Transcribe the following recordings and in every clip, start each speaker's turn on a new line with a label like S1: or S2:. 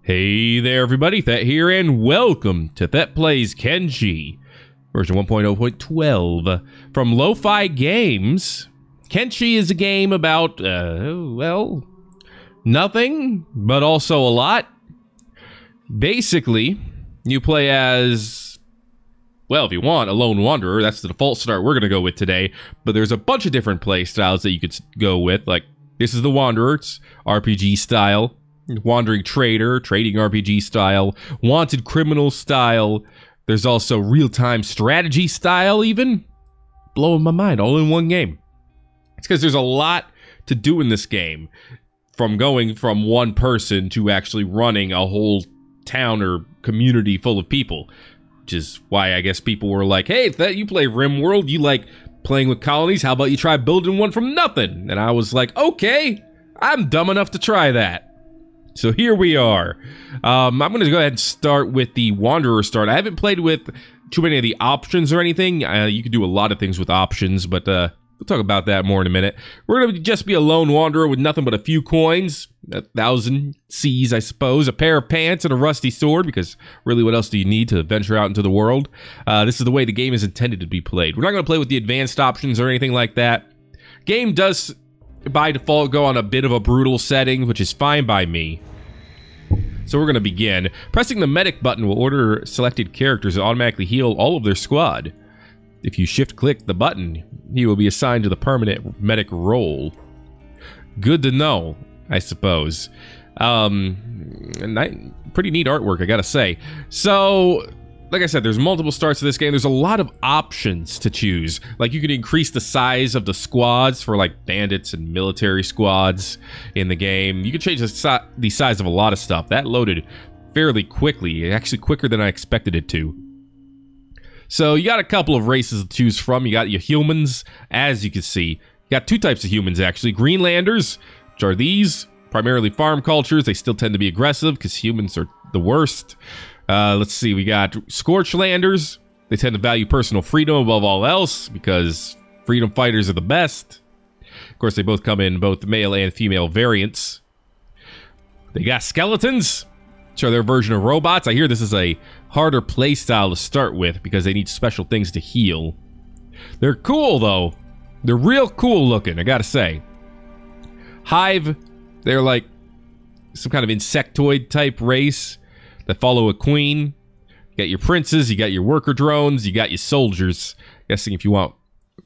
S1: Hey there everybody, Thet here, and welcome to Thet Plays Kenshi, version 1.0.12 from Lo-Fi Games. Kenshi is a game about, well, nothing, but also a lot. Basically, you play as, well, if you want, a lone wanderer. That's the default start we're going to go with today, but there's a bunch of different play styles that you could go with. Like, this is the Wanderer, it's RPG style. Wandering Trader, Trading RPG style, Wanted Criminal style. There's also real-time strategy style even. Blowing my mind, all in one game. It's because there's a lot to do in this game. From going from one person to actually running a whole town or community full of people. Which is why I guess people were like, hey, Thet, you play RimWorld, you like playing with colonies, how about you try building one from nothing? And I was like, okay, I'm dumb enough to try that. So here we are. I'm going to go ahead and start with the Wanderer start. I haven't played with too many of the options or anything. You can do a lot of things with options, but we'll talk about that more in a minute. We're going to just be a lone wanderer with nothing but a few coins, 1,000 Cs, I suppose, a pair of pants, and a rusty sword, because really what else do you need to venture out into the world? This is the way the game is intended to be played. We're not going to play with the advanced options or anything like that. Game does by default go on a bit of a brutal setting, which is fine by me. So we're going to begin. Pressing the medic button will order selected characters to automatically heal all of their squad. If you shift-click the button, he will be assigned to the permanent medic role. Good to know, I suppose. Pretty neat artwork, I gotta say. So, like I said, there's multiple starts to this game. There's a lot of options to choose. Like, you can increase the size of the squads for, like, bandits and military squads in the game. You can change the size of a lot of stuff. That loaded fairly quickly, actually quicker than I expected it to. So, you got a couple of races to choose from. You got your humans, as you can see. You got two types of humans, actually. Greenlanders, which are these, primarily farm cultures. They still tend to be aggressive, because humans are the worst. Let's see, we got Scorchlanders. They tend to value personal freedom above all else because freedom fighters are the best. Of course, they both come in both male and female variants. They got Skeletons, which are their version of robots. I hear this is a harder playstyle to start with because they need special things to heal. They're cool, though. They're real cool looking, I gotta say. Hive, they're like some kind of insectoid type race that follow a queen. You got your princes, you got your worker drones, you got your soldiers. Guessing if you want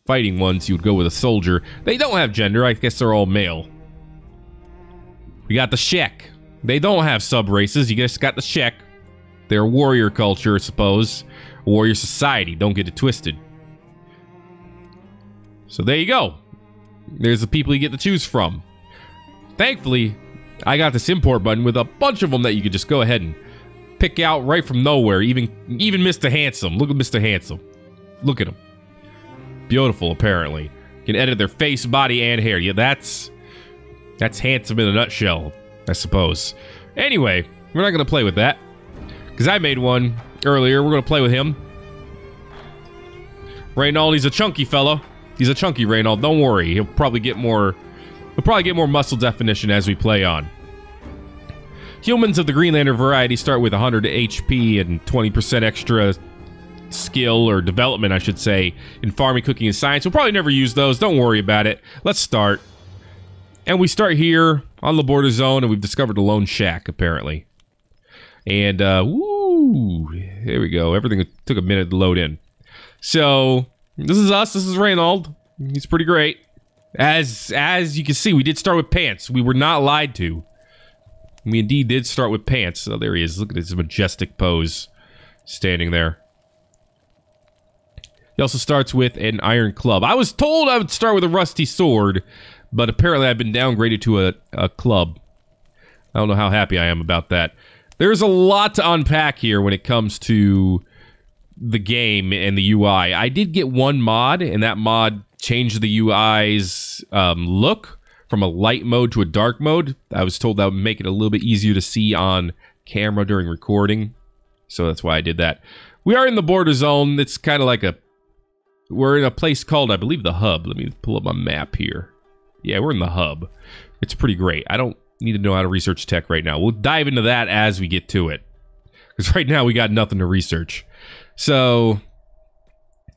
S1: fighting ones, you would go with a soldier. They don't have gender, I guess they're all male. We got the Shek. They don't have sub-races, you just got the Shek. They're a warrior culture, I suppose. A warrior society, don't get it twisted. So there you go. There's the people you get to choose from. Thankfully, I got this import button with a bunch of them that you could just go ahead and pick out right from nowhere. Even Mr. Handsome. Look at Mr. Handsome. Look at him. Beautiful, apparently. You can edit their face, body, and hair. Yeah, that's handsome in a nutshell, I suppose. Anyway, we're not going to play with that, because I made one earlier. We're going to play with him. Reynold, he's a chunky fellow. He's a chunky Reynold. Don't worry. He'll probably get more muscle definition as we play on. Humans of the Greenlander variety start with 100 HP and 20% extra skill, or development, I should say, in farming, cooking, and science. We'll probably never use those. Don't worry about it. Let's start. And we start here on the border zone, and we've discovered a lone shack, apparently. And, woo! There we go. Everything took a minute to load in. So, this is us. This is Reynold. He's pretty great. As you can see, we did start with pants. We were not lied to. We indeed did start with pants. Oh, there he is. Look at his majestic pose. Standing there. He also starts with an iron club. I was told I would start with a rusty sword, but apparently I've been downgraded to a club. I don't know how happy I am about that. There's a lot to unpack here when it comes to the game and the UI. I did get one mod, and that mod changed the UI's look from a light mode to a dark mode. I was told that would make it a little bit easier to see on camera during recording. So that's why I did that. We are in the border zone. It's kind of like we're in a place called, I believe, the Hub. Let me pull up my map here. Yeah, we're in the Hub. It's pretty great. I don't Need to know how to research tech right now. We'll dive into that as we get to it. Because right now we got nothing to research. So,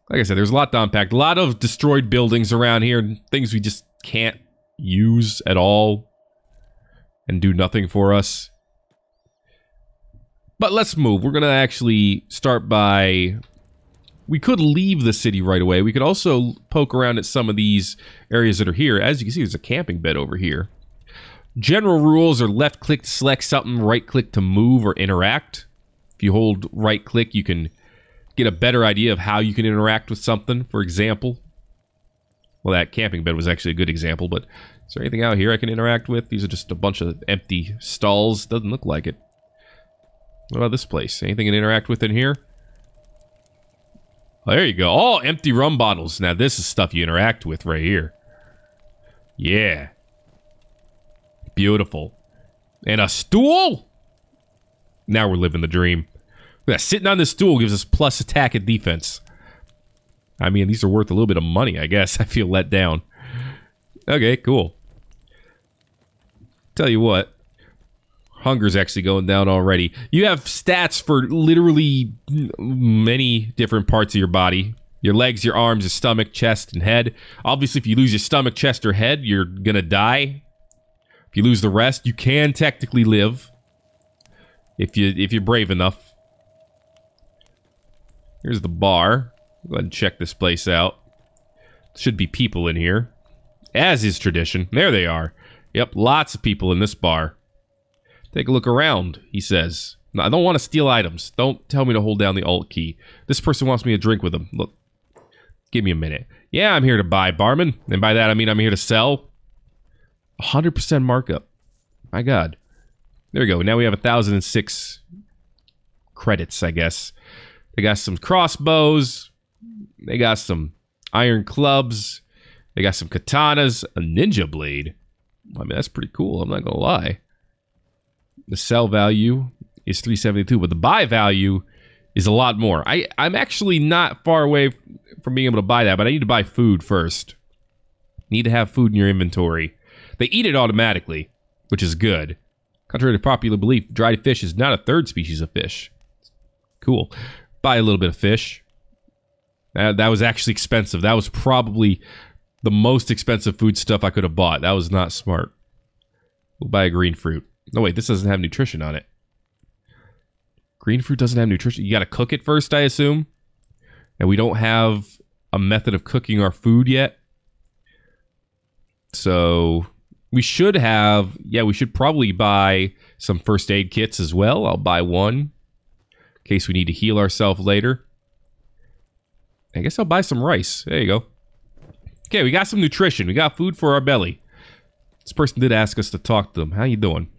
S1: like I said, there's a lot to unpack. A lot of destroyed buildings around here. Things we just can't use at all. And do nothing for us. But let's move. We're going to actually start by... We could leave the city right away. We could also poke around at some of these areas that are here. As you can see, there's a camping bed over here. General rules are left click to select something, right click to move or interact. If you hold right click, you can get a better idea of how you can interact with something, for example. Well, that camping bed was actually a good example, but is there anything out here I can interact with? These are just a bunch of empty stalls. Doesn't look like it. What about this place? Anything I can interact with in here? Oh, there you go. All empty rum bottles. Now, this is stuff you interact with right here. Yeah. Beautiful. And a stool? Now we're living the dream. Yeah, sitting on this stool gives us plus attack and defense. I mean, these are worth a little bit of money, I guess. I feel let down. Okay, cool. Tell you what. Hunger's actually going down already. You have stats for literally many different parts of your body. Your legs, your arms, your stomach, chest, and head. Obviously, if you lose your stomach, chest, or head, you're gonna die. If you lose the rest, you can technically live. If you're brave enough. Here's the bar. Go ahead and check this place out. Should be people in here. As is tradition. There they are. Yep, lots of people in this bar. Take a look around, he says. No, I don't want to steal items. Don't tell me to hold down the Alt key. This person wants me to drink with them. Look. Give me a minute. Yeah, I'm here to buy, barman. And by that, I mean I'm here to sell. 100% markup. My God. There we go. Now we have 1,006 credits, I guess. They got some crossbows. They got some iron clubs. They got some katanas. A ninja blade. I mean, that's pretty cool. I'm not going to lie. The sell value is 372, but the buy value is a lot more. I'm actually not far away from being able to buy that, but I need to buy food first. Need to have food in your inventory. They eat it automatically, which is good. Contrary to popular belief, dried fish is not a third species of fish. Cool. Buy a little bit of fish. That was actually expensive. That was probably the most expensive food stuff I could have bought. That was not smart. We'll buy a green fruit. No, wait, this doesn't have nutrition on it. Green fruit doesn't have nutrition. You gotta cook it first, I assume. And we don't have a method of cooking our food yet. So, we should have... Yeah, we should probably buy some first aid kits as well. I'll buy one. In case we need to heal ourselves later. I guess I'll buy some rice. There you go. Okay, we got some nutrition. We got food for our belly. This person did ask us to talk to them. How you doing?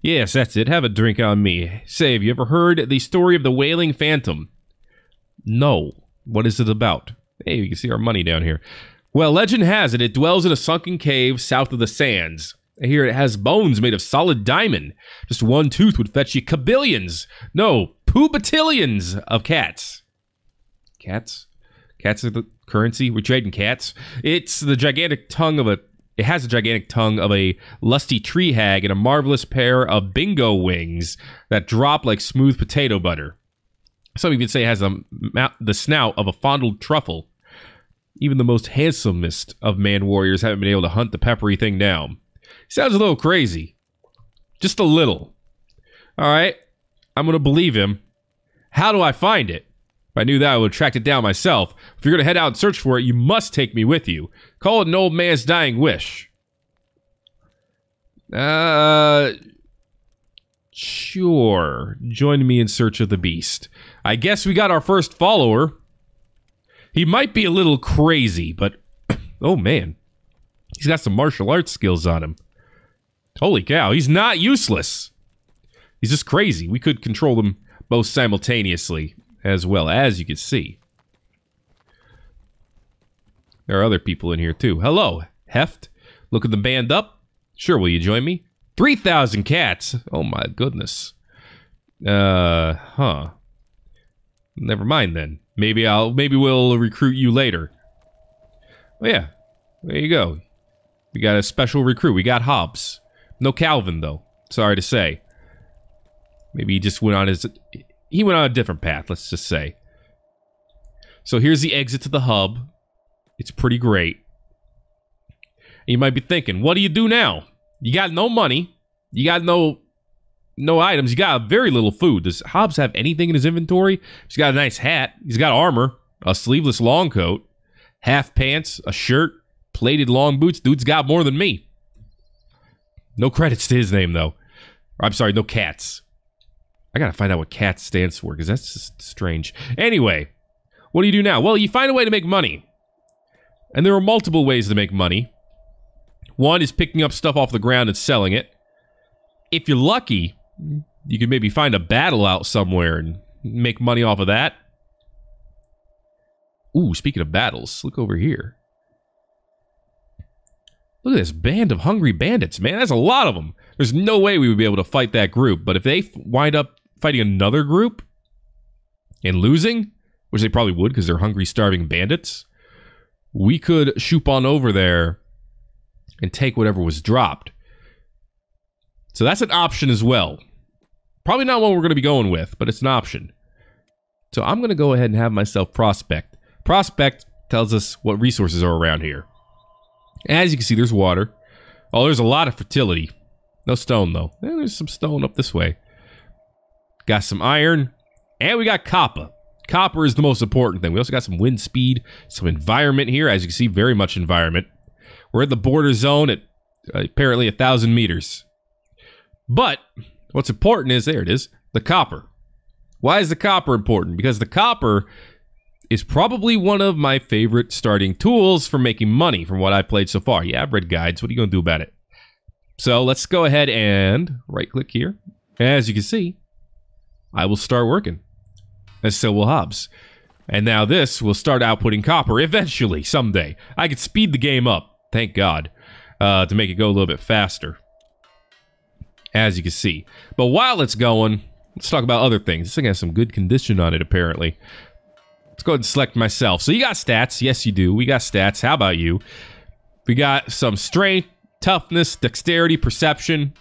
S1: Yes, that's it. Have a drink on me. Say, have you ever heard the story of the Wailing Phantom? No. What is it about? Hey, you can see our money down here. Well, legend has it, it dwells in a sunken cave south of the sands. I hear it has bones made of solid diamond. Just one tooth would fetch you kabillions. No, poobatillions of cats. Cats? Cats are the currency? We're trading cats? It's the gigantic tongue of a... It has a gigantic tongue of a lusty tree hag and a marvelous pair of bingo wings that drop like smooth potato butter. Some even say it has the snout of a fondled truffle. Even the most handsomest of man warriors haven't been able to hunt the peppery thing down. Sounds a little crazy. Just a little. Alright, I'm going to believe him. How do I find it? If I knew that, I would track it down myself. If you're going to head out and search for it, you must take me with you. Call it an old man's dying wish. Sure. Join me in search of the beast. I guess we got our first follower. He might be a little crazy, but... oh, man. He's got some martial arts skills on him. Holy cow, he's not useless. He's just crazy. We could control them both simultaneously. As well, as you can see. There are other people in here too. Hello, Heft. Looking the band up? Sure, will you join me? 3,000 cats! Oh my goodness. Huh. Never mind then. Maybe we'll recruit you later. Oh yeah. There you go. We got a special recruit. We got Hobbs. No Calvin, though. Sorry to say. Maybe he just went on his... He went on a different path, let's just say. So here's the exit to the hub. It's pretty great. And you might be thinking, what do you do now? You got no money. You got no items. You got very little food. Does Hobbs have anything in his inventory? He's got a nice hat. He's got armor. A sleeveless long coat. Half pants. A shirt. Plated long boots. Dude's got more than me. No credits to his name, though. I'm sorry, no cats. I gotta find out what CAT stands for, because that's just strange. Anyway, what do you do now? Well, you find a way to make money. And there are multiple ways to make money. One is picking up stuff off the ground and selling it. If you're lucky, you can maybe find a battle out somewhere and make money off of that. Ooh, speaking of battles, look over here. Look at this band of hungry bandits, man. That's a lot of them. There's no way we would be able to fight that group. But if they wind up fighting another group and losing, which they probably would because they're hungry, starving bandits, we could shoot on over there and take whatever was dropped. So that's an option as well. Probably not one we're going to be going with, but it's an option. So I'm going to go ahead and have myself Prospect. Prospect tells us what resources are around here. As you can see, there's water. Oh, there's a lot of fertility. No stone, though. There's some stone up this way. Got some iron. And we got copper. Copper is the most important thing. We also got some wind speed, some environment here. As you can see, very much environment. We're at the border zone at apparently 1,000 meters. But what's important is, there it is, the copper. Why is the copper important? Because the copper is probably one of my favorite starting tools for making money from what I've played so far. Yeah, I've read guides. What are you going to do about it? So let's go ahead and right-click here. As you can see, I will start working. And so will Hobbs. And now this will start outputting copper eventually, someday. I could speed the game up, thank God, to make it go a little bit faster. As you can see. But while it's going, let's talk about other things. This thing has some good condition on it, apparently. Let's go ahead and select myself. So you got stats. Yes, you do. We got stats. How about you? We got some strength, toughness, dexterity, perception,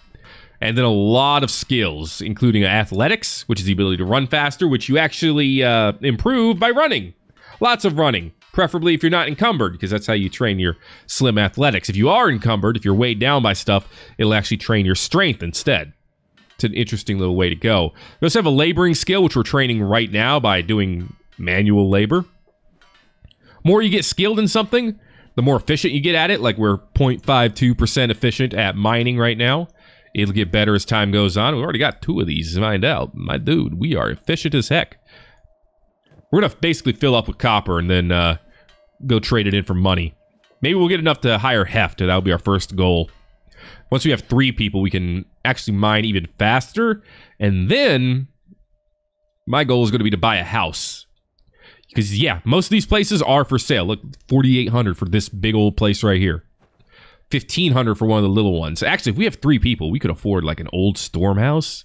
S1: and then a lot of skills, including athletics, which is the ability to run faster, which you actually improve by running. Lots of running, preferably if you're not encumbered, because that's how you train your slim athletics. If you are encumbered, if you're weighed down by stuff, it'll actually train your strength instead. It's an interesting little way to go. We also have a laboring skill, which we're training right now by doing manual labor. More you get skilled in something, the more efficient you get at it. Like we're 0.52% efficient at mining right now. It'll get better as time goes on. We've already got 2 of these to find out. My dude, we are efficient as heck. We're going to basically fill up with copper and then go trade it in for money. Maybe we'll get enough to hire Heft. That'll be our first goal. Once we have 3 people, we can actually mine even faster. And then my goal is going to be to buy a house. Because, yeah, most of these places are for sale. Look, $4,800 for this big old place right here. $1,500 for one of the little ones. Actually, if we have 3 people, we could afford like an old storm house,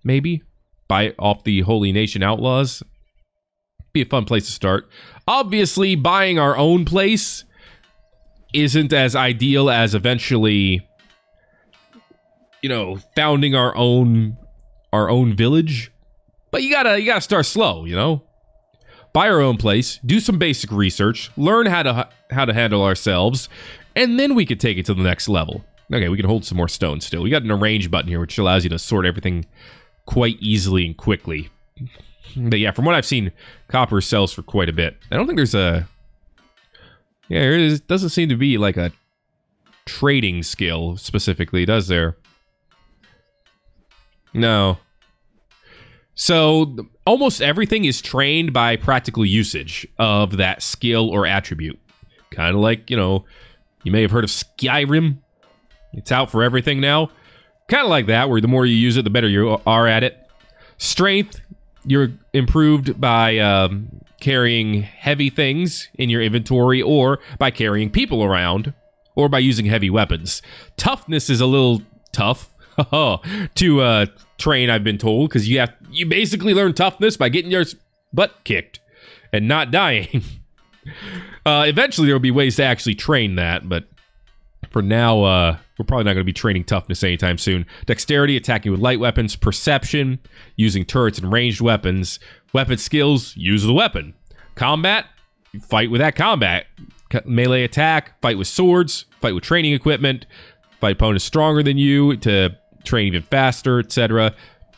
S1: maybe. Buy it off the Holy Nation Outlaws. Be a fun place to start. Obviously, buying our own place isn't as ideal as eventually, you know, founding our own village. But you gotta start slow, you know? Buy our own place, do some basic research, learn how to handle ourselves, and then we could take it to the next level. Okay, we can hold some more stone still. We got an arrange button here, which allows you to sort everything quite easily and quickly. But yeah, from what I've seen, copper sells for quite a bit. I don't think there's a... Yeah, there doesn't seem to be like a trading skill specifically, does there? No. So, almost everything is trained by practical usage of that skill or attribute. Kind of like, you know, you may have heard of Skyrim. It's out for everything now. Kind of like that, where the more you use it, the better you are at it. Strength, you're improved by carrying heavy things in your inventory, or by carrying people around, or by using heavy weapons. Toughness is a little tough to train, I've been told, because you basically learn toughness by getting your butt kicked and not dying. Eventually, there will be ways to actually train that, but For now, we're probably not going to be training toughness anytime soon. Dexterity, attacking with light weapons. Perception, using turrets and ranged weapons. Weapon skills, use the weapon. Combat, fight with that combat. Melee attack, fight with swords. Fight with training equipment. Fight opponents stronger than you to train even faster, etc.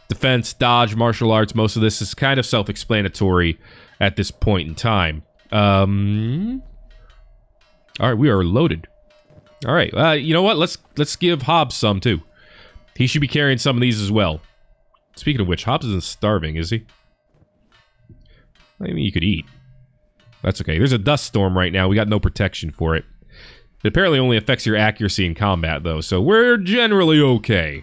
S1: Defense, dodge, martial arts. Most of this is kind of self-explanatory at this point in time. All right, we are loaded. All right, you know what? Let's give Hobbs some too. He should be carrying some of these as well. Speaking of which, Hobbs isn't starving, is he? I mean, you could eat. That's okay. There's a dust storm right now. We got no protection for it. It apparently only affects your accuracy in combat, though, so we're generally okay.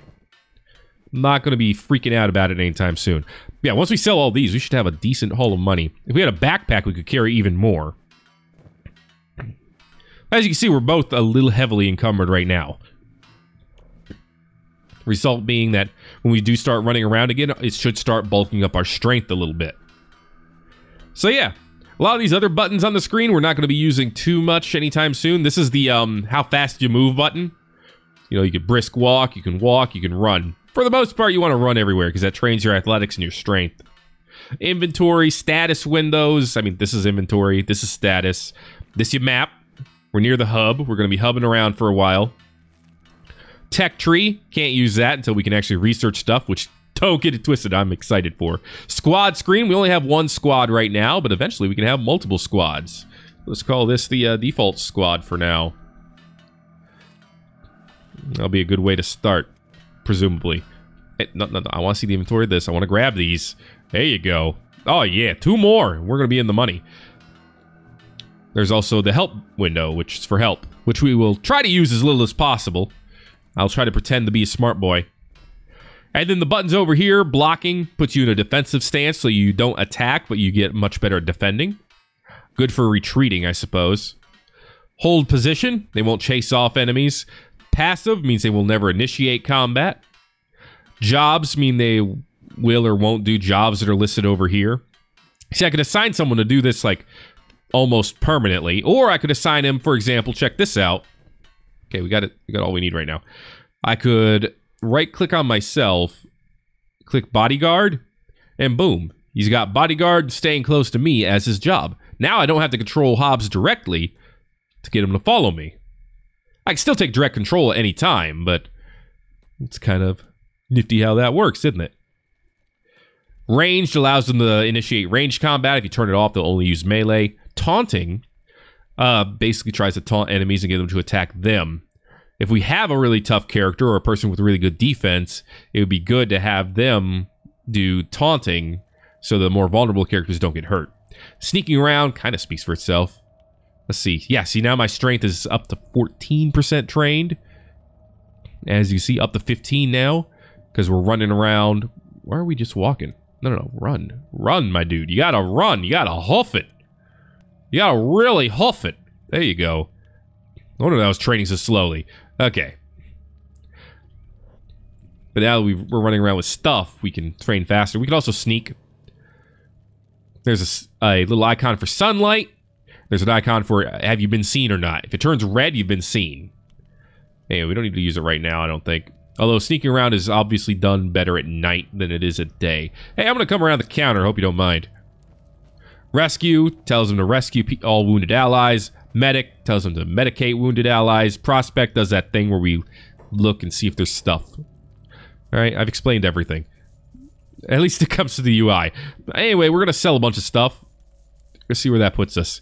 S1: Not going to be freaking out about it anytime soon. Yeah, once we sell all these, we should have a decent haul of money. If we had a backpack, we could carry even more. As you can see, we're both a little heavily encumbered right now. Result being that when we do start running around again, it should start bulking up our strength a little bit. So yeah, a lot of these other buttons on the screen we're not going to be using too much anytime soon. This is the how fast you move button. You know, you can brisk walk, you can run. For the most part, you want to run everywhere because that trains your athletics and your strength. Inventory, status windows. I mean, this is inventory, this is status. This your map. We're near the hub. We're going to be hubbing around for a while. Tech tree. Can't use that until we can actually research stuff, which don't get it twisted, I'm excited for. Squad screen. We only have one squad right now, but eventually we can have multiple squads. Let's call this the default squad for now. That'll be a good way to start, presumably. Hey, no, I want to see the inventory of this. I want to grab these. There you go. Oh, yeah. 2 more. We're going to be in the money. There's also the help window, which is for help, which we will try to use as little as possible. I'll try to pretend to be a smart boy. And then the buttons over here, blocking, puts you in a defensive stance so you don't attack, but you get much better at defending. Good for retreating, I suppose. Hold position, they won't chase off enemies. Passive means they will never initiate combat. Jobs mean they will or won't do jobs that are listed over here. See, I could assign someone to do this, like, almost permanently, or I could assign him, for example, check this out. Okay, we got it. We got all we need right now. I could right-click on myself, click bodyguard, and boom. He's got bodyguard staying close to me as his job. Now I don't have to control Hobbs directly to get him to follow me. I can still take direct control at any time, but it's kind of nifty how that works, isn't it? Ranged allows them to initiate ranged combat. If you turn it off, they'll only use melee. Taunting basically tries to taunt enemies and get them to attack them. If we have a really tough character or a person with really good defense, it would be good to have them do taunting so the more vulnerable characters don't get hurt. Sneaking around kind of speaks for itself. Let's see. Yeah, see, now my strength is up to 14% trained. As you see, up to 15 now because we're running around. Why are we just walking? No, run. Run, my dude. You gotta run. You gotta hoof it. You gotta really hoof it. There you go. I wonder that I was training so slowly. Okay. But now that we're running around with stuff, we can train faster. We can also sneak. There's a little icon for sunlight. There's an icon for have you been seen or not. If it turns red, you've been seen. Hey, we don't need to use it right now, I don't think. Although sneaking around is obviously done better at night than it is at day. Hey, I'm going to come around the counter. Hope you don't mind. Rescue tells them to rescue all wounded allies. Medic tells them to medicate wounded allies. Prospect does that thing where we look and see if there's stuff. Alright, I've explained everything. At least it comes to the UI. Anyway, we're going to sell a bunch of stuff. Let's see where that puts us.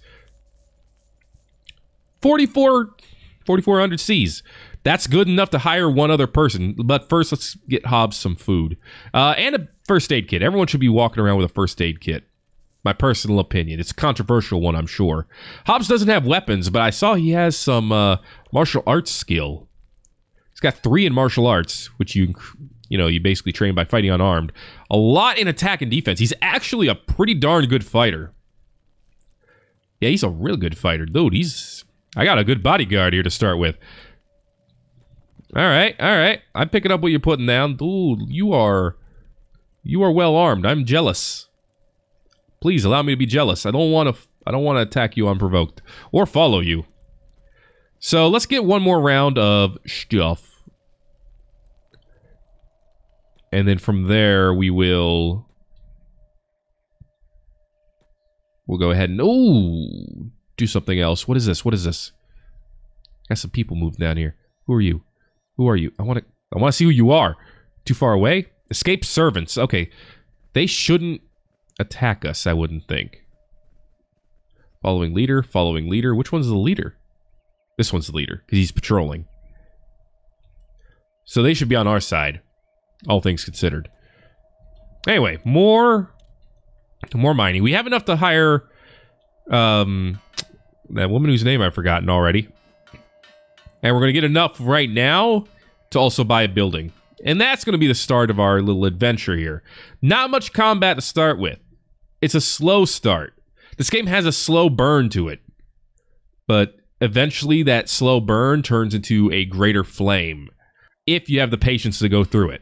S1: 4,400 Cs. That's good enough to hire one other person. But first, let's get Hobbs some food. And a first aid kit. Everyone should be walking around with a first aid kit. My personal opinion. It's a controversial one, I'm sure. Hobbs doesn't have weapons, but I saw he has some martial arts skill. He's got 3 in martial arts, which you basically train by fighting unarmed. A lot in attack and defense. He's actually a pretty darn good fighter. Yeah, he's a real good fighter. Dude, I got a good bodyguard here to start with. Alright. I'm picking up what you're putting down. Dude, you are well armed. I'm jealous. Please allow me to be jealous. I don't want to attack you unprovoked or follow you. So let's get one more round of stuff. And then from there, we'll go ahead and... Oh! Do something else. What is this? What is this? Got some people moving down here. Who are you? Who are you? I want to see who you are. Too far away? Escape servants. Okay. They shouldn't attack us, I wouldn't think. Following leader. Following leader. Which one's the leader? This one's the leader, because he's patrolling. So they should be on our side, all things considered. Anyway, more mining. We have enough to hire that woman whose name I've forgotten already. And we're going to get enough right now to also buy a building. And that's going to be the start of our little adventure here. Not much combat to start with. It's a slow start. This game has a slow burn to it. But eventually that slow burn turns into a greater flame. If you have the patience to go through it.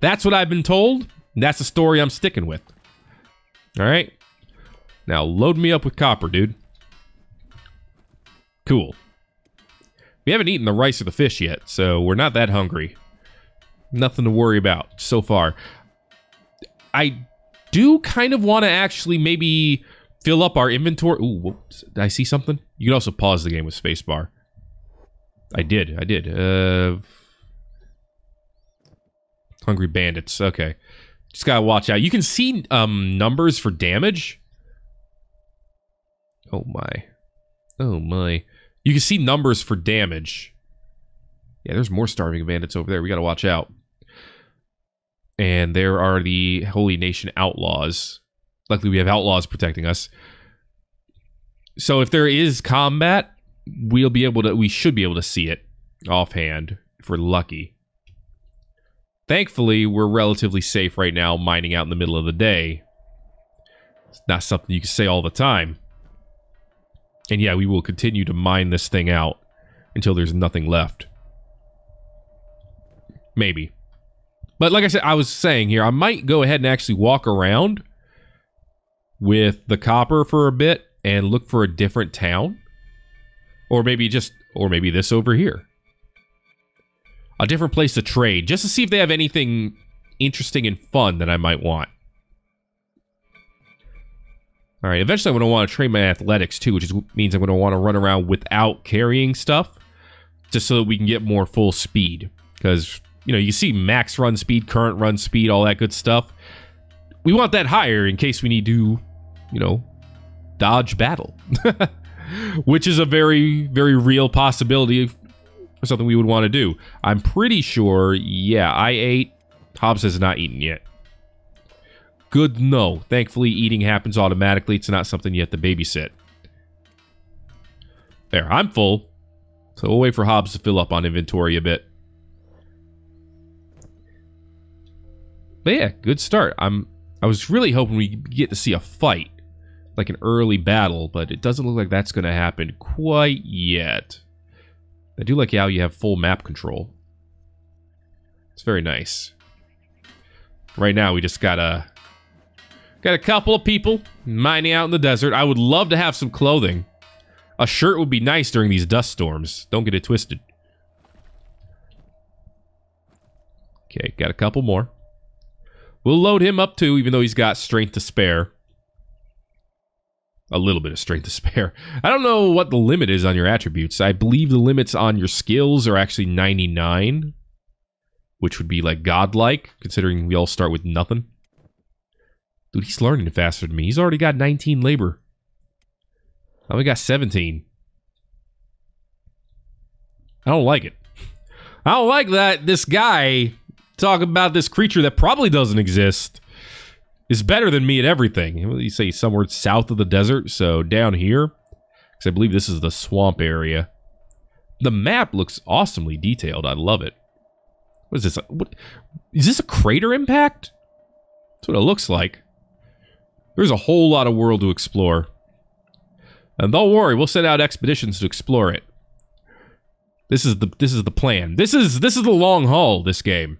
S1: That's what I've been told. And that's the story I'm sticking with. Alright. Now load me up with copper, dude. Cool. We haven't eaten the rice or the fish yet, so we're not that hungry. Nothing to worry about so far. I do kind of want to actually maybe fill up our inventory. Ooh, whoops. Did I see something? You can also pause the game with spacebar. I did. Hungry bandits. Okay. Just gotta watch out. You can see numbers for damage. Oh my. Oh my. You can see numbers for damage. Yeah, there's more starving bandits over there. We gotta watch out. And there are the Holy Nation outlaws. Luckily, we have outlaws protecting us. So if there is combat, we should be able to see it offhand if we're lucky. Thankfully, we're relatively safe right now mining out in the middle of the day. It's not something you can say all the time. And yeah, we will continue to mine this thing out until there's nothing left. Maybe. But like I said, I was saying here, I might go ahead and actually walk around with the copper for a bit and look for a different town. Or maybe this over here. A different place to trade, just to see if they have anything interesting and fun that I might want. Alright, eventually I'm going to want to train my athletics too, which means I'm going to want to run around without carrying stuff, just so that we can get more full speed. Because, you know, you see max run speed, current run speed, all that good stuff. We want that higher in case we need to, you know, dodge battle. Which is a very, very real possibility for something we would want to do. I'm pretty sure, yeah, I ate. Hobbs has not eaten yet. Good to know. Thankfully, eating happens automatically. It's not something you have to babysit. There, I'm full. So we'll wait for Hobbs to fill up on inventory a bit. But yeah, good start. I was really hoping we get to see a fight. Like an early battle, but it doesn't look like that's going to happen quite yet. I do like how you have full map control. It's very nice. Right now, we just got a couple of people mining out in the desert. I would love to have some clothing. A shirt would be nice during these dust storms. Don't get it twisted. Okay, got a couple more. We'll load him up too, even though he's got strength to spare. A little bit of strength to spare. I don't know what the limit is on your attributes. I believe the limits on your skills are actually 99. Which would be like godlike, considering we all start with nothing. Dude, he's learning faster than me. He's already got 19 labor. I only got 17. I don't like it. I don't like that this guy talking about this creature that probably doesn't exist is better than me at everything. You say somewhere south of the desert, so down here. Because I believe this is the swamp area. The map looks awesomely detailed. I love it. What is this? What, is this a crater impact? That's what it looks like. There's a whole lot of world to explore. And don't worry, we'll send out expeditions to explore it. This is the plan. This is the long haul, this game.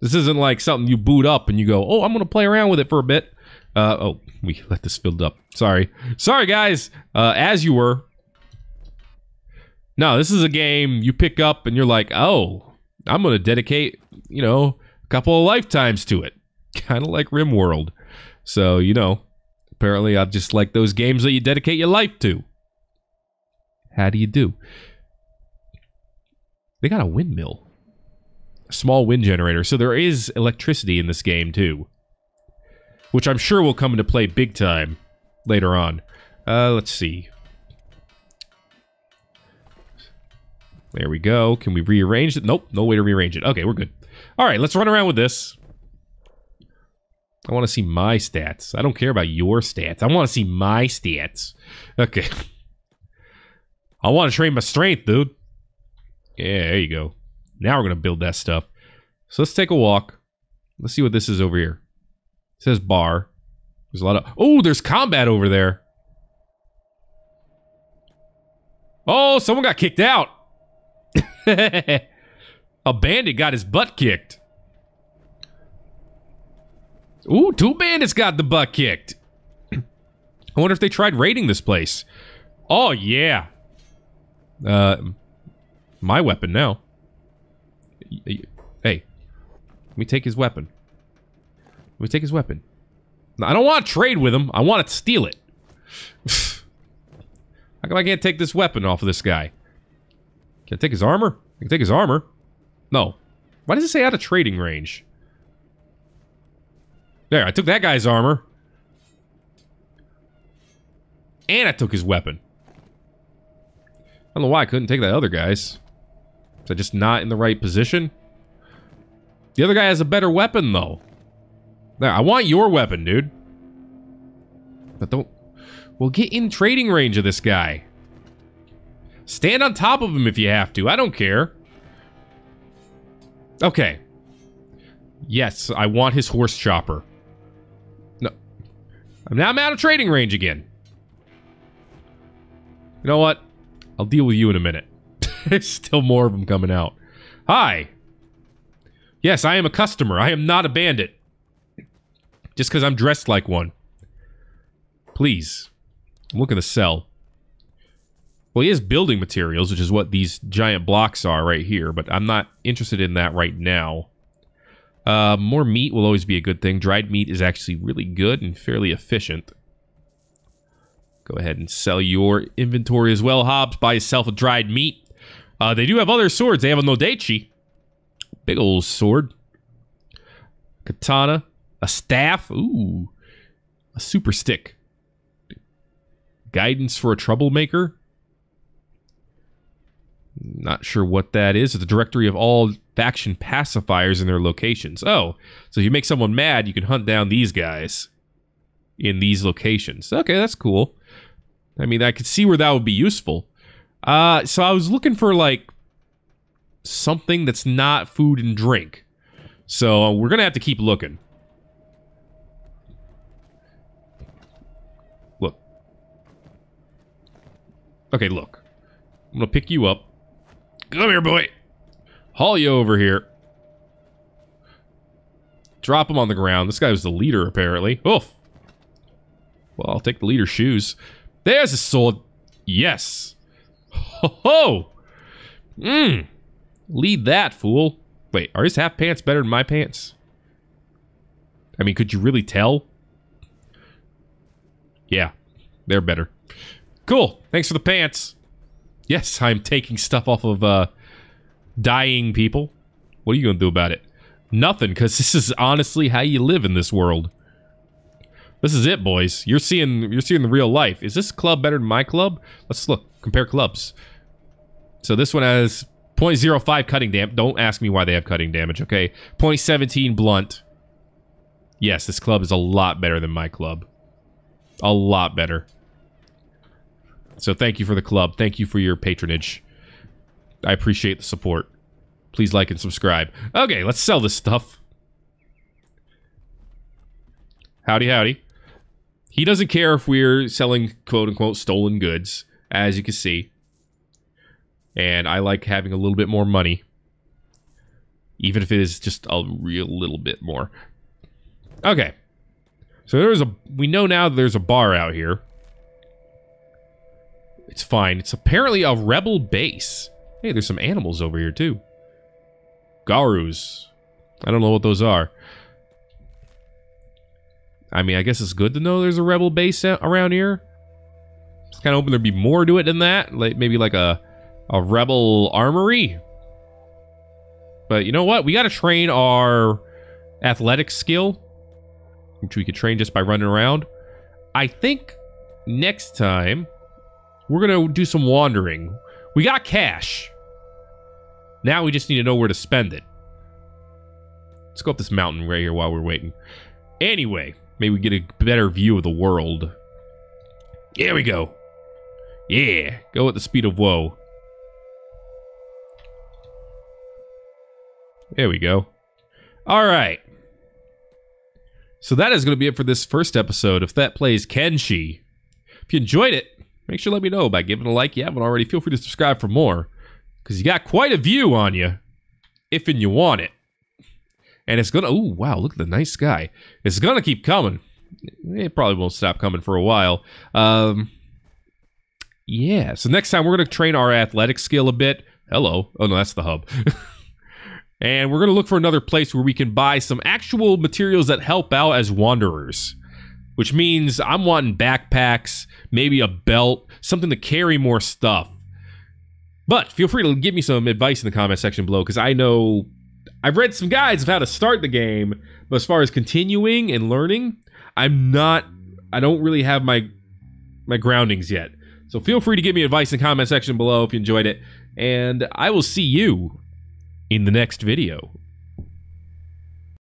S1: This isn't like something you boot up and you go, oh, I'm going to play around with it for a bit. Oh, we let this build up. Sorry. Sorry, guys. As you were. No, this is a game you pick up and you're like, oh, I'm going to dedicate, a couple of lifetimes to it. Kind of like RimWorld. So, apparently I just like those games that you dedicate your life to. How do you do? They got a windmill. A small wind generator. So there is electricity in this game, too. Which I'm sure will come into play big time later on. Let's see. There we go. Can we rearrange it? Nope. No way to rearrange it. Okay, we're good. All right, let's run around with this. I want to see my stats. I don't care about your stats. I want to see my stats. Okay. I want to train my strength, dude. Yeah, there you go. Now we're going to build that stuff. So let's take a walk. Let's see what this is over here. It says bar. There's a lot of... Oh, there's combat over there. Oh, someone got kicked out. A bandit got his butt kicked. Ooh, 2 bandits got the butt kicked. I wonder if they tried raiding this place. Oh, yeah. My weapon now. Hey, let me take his weapon. Let me take his weapon. I don't want to trade with him. I want to steal it. How come I can't take this weapon off of this guy? Can I take his armor? I can take his armor. No. Why does it say out of trading range? There, I took that guy's armor. And I took his weapon. I don't know why I couldn't take that other guy's. Is I just not in the right position? The other guy has a better weapon, though. There, I want your weapon, dude. But don't... Well, get in trading range of this guy. Stand on top of him if you have to. I don't care. Okay. Yes, I want his horse chopper. No. Now I'm out of trading range again. You know what? I'll deal with you in a minute. There's still more of them coming out. Hi. Yes, I am a customer. I am not a bandit. Just because I'm dressed like one. Please. I'm looking to sell. Well, he has building materials, which is what these giant blocks are right here, but I'm not interested in that right now. More meat will always be a good thing. Dried meat is actually really good and fairly efficient. Go ahead and sell your inventory as well, Hobbs. Buy yourself a dried meat. They do have other swords. They have a Nodachi. Big old sword. Katana. A staff. Ooh. A super stick. Guidance for a troublemaker. Not sure what that is. It's a directory of all faction pacifiers and their locations. Oh, so if you make someone mad, you can hunt down these guys in these locations. Okay, that's cool. I mean, I could see where that would be useful. So I was looking for, like, something that's not food and drink. So we're going to have to keep looking. Look. Okay, look. I'm going to pick you up. Come here, boy. Haul you over here. Drop him on the ground. This guy was the leader, apparently. Oof. Well, I'll take the leader's shoes. There's a sword. Yes. Ho ho. Lead that, fool. Wait, are his half pants better than my pants? I mean, could you really tell? Yeah, they're better. Cool. Thanks for the pants. Yes, I'm taking stuff off of dying people. What are you going to do about it? Nothing, because this is honestly how you live in this world. This is it, boys. You're seeing the real life. Is this club better than my club? Let's look. Compare clubs. So this one has 0.05 cutting damage. Don't ask me why they have cutting damage, okay? 0.17 blunt. Yes, this club is a lot better than my club. A lot better. So thank you for the club. Thank you for your patronage. I appreciate the support. Please like and subscribe. Okay, let's sell this stuff. Howdy, howdy. He doesn't care if we're selling quote-unquote stolen goods, as you can see. And I like having a little bit more money. Even if it is just a real little bit more. Okay. So we know now that there's a bar out here. It's fine. It's apparently a rebel base. Hey, there's some animals over here, too. Garus. I don't know what those are. I mean, I guess it's good to know there's a rebel base around here. I was kind of hoping there'd be more to it than that. Like maybe like a rebel armory. But you know what? We got to train our athletics skill, which we could train just by running around. I think next time we're going to do some wandering. We got cash. Now we just need to know where to spend it. Let's go up this mountain right here while we're waiting. Anyway, maybe we get a better view of the world. Here we go. Yeah, go at the speed of woe. There we go. All right. So that is going to be it for this first episode of Thet Plays Kenshi. If you enjoyed it, make sure to let me know by giving a like. If you haven't already, feel free to subscribe for more. Because you got quite a view on you. If and you want it. And it's going to... Ooh, wow, look at the nice sky. It's going to keep coming. It probably won't stop coming for a while. Yeah, so next time we're going to train our athletic skill a bit. Hello. Oh, no, that's the hub. And we're going to look for another place where we can buy some actual materials that help out as wanderers. Which means I'm wanting backpacks, maybe a belt, something to carry more stuff. But feel free to give me some advice in the comment section below, because I know I've read some guides of how to start the game, but as far as continuing and learning, I don't really have my groundings yet. So feel free to give me advice in the comment section below if you enjoyed it, and I will see you in the next video.